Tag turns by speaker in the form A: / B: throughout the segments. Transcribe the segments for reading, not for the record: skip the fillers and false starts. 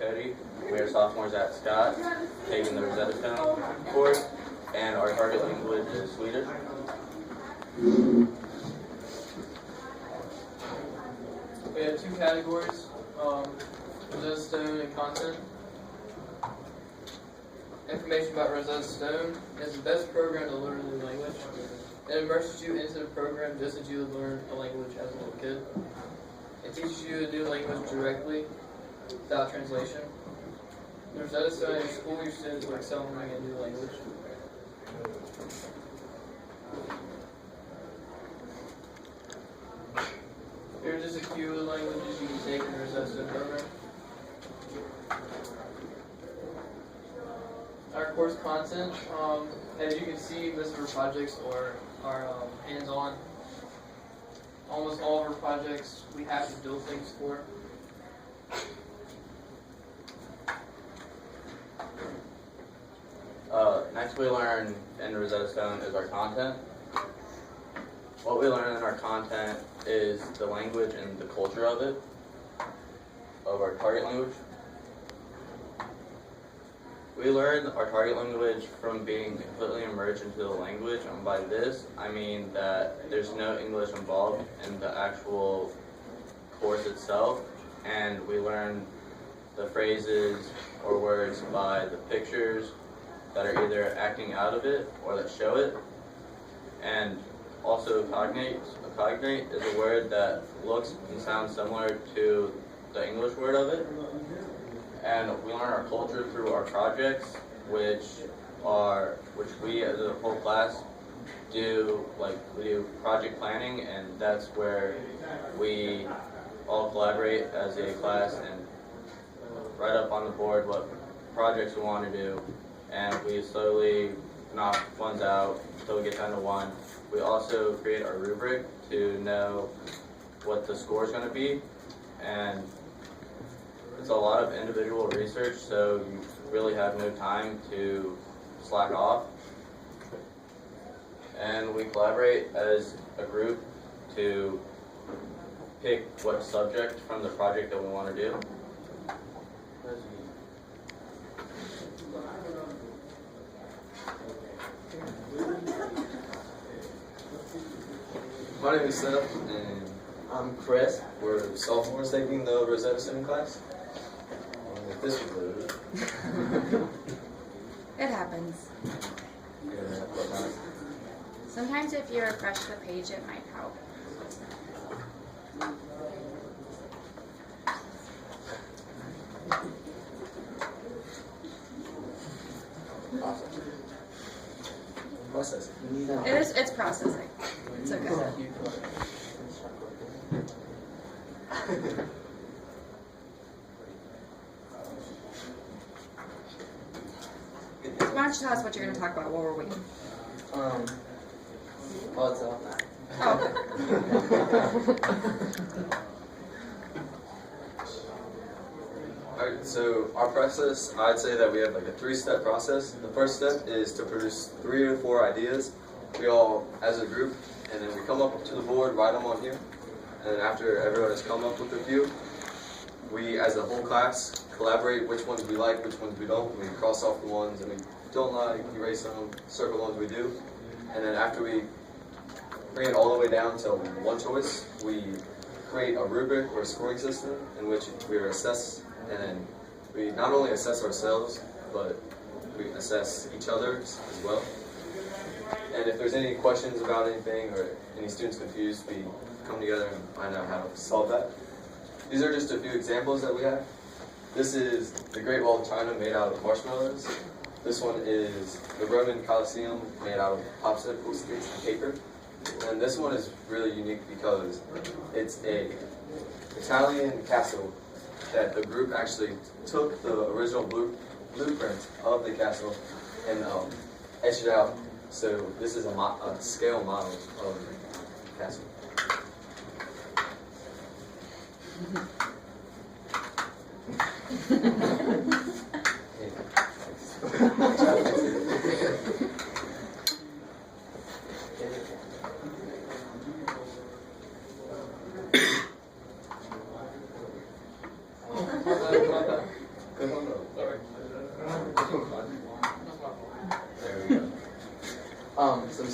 A: Cody. We are sophomores at Scott, taking the Rosetta Stone course, and our target language is Swedish.
B: We have two categories, Rosetta Stone and content. Information about Rosetta Stone is the best program to learn a new language. It immerses you into the program just as you would learn a language as a little kid. It teaches you a new language directly, without translation. The Rosetta Stone in school, your students will excel in learning a new language. Here are just a few languages you can take in the Rosetta Stone program. Our course content, as you can see, most of our projects are hands-on. Almost all of our projects we have to build things for.
A: Next we learn in Rosetta Stone is our content. What we learn in our content is the language and the culture of it, of our target language. We learn our target language from being completely immersed into the language, and by this I mean that there's no English involved in the actual course itself, and we learn the phrases or words by the pictures that are either acting out of it or that show it. And also cognate. A cognate is a word that looks and sounds similar to the English word of it. And we learn our culture through our projects, which we as a whole class do. Like, we do project planning, and that's where we all collaborate as a class and write up on the board what projects we want to do, and we slowly knock ones out until we get down to one. We also create our rubric to know what the score is going to be, and it's a lot of individual research, so you really have no time to slack off. And we collaborate as a group to pick what subject from the project that we want to do.
C: My name is Seth, and I'm Chris. We're sophomores taking the Rosetta Stone class. If this was loaded.
D: It happens. Sometimes if you refresh the page, it might help.
C: Processing.
D: It's processing. It's okay. Why don't you tell us what you're going to talk about while we're waiting?
B: What's up, man?
D: Oh,
C: Alright, so our process, I'd say that we have like a 3-step process. The first step is to produce 3 or 4 ideas. We all, as a group, and then we come up to the board, write them on here. And then after everyone has come up with a few, we, as a whole class, collaborate which ones we like, which ones we don't. We cross off the ones that we don't like, erase them, circle the ones we do. And then after we bring it all the way down to one choice, we create a rubric or a scoring system in which we assess, and then we not only assess ourselves, but we assess each other as well. And if there's any questions about anything or any students confused, we come together and find out how to solve that. These are just a few examples that we have. This is the Great Wall of China made out of marshmallows. This one is the Roman Colosseum made out of popsicle sticks and paper. And this one is really unique because it's a Italian castle that the group actually took the original blueprint of the castle and etched it out. So this is a scale model of the castle.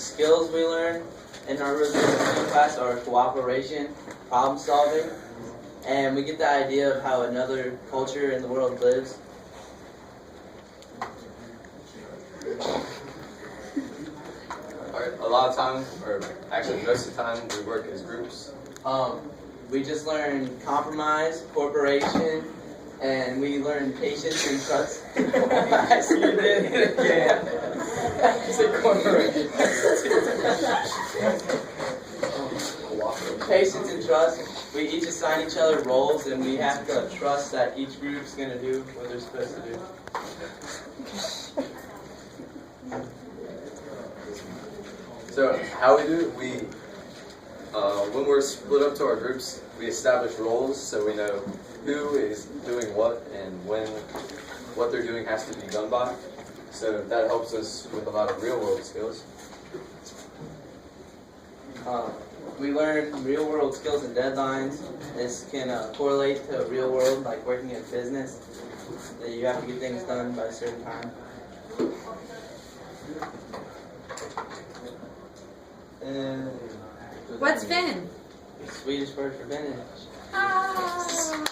E: skills we learn in our resilience class are cooperation, problem solving, and we get the idea of how another culture in the world lives.
C: Alright, a lot of time, or actually most of the time, we work as groups.
E: We just learn compromise, cooperation, and we learn patience and trust. You did it again. It's a corporation. Patience and trust. We each assign each other roles, and we have to trust that each group's gonna do what they're supposed to do.
C: So how we do it, when we're split up to our groups, we establish roles so we know who is doing what and when what they're doing has to be done by. So that helps us with a lot of real world skills.
E: We learn real world skills and deadlines. This can correlate to real world, like working in business. That you have to get things done by a certain time.
D: What's Finn?
E: Swedish word for finish.
D: Oh.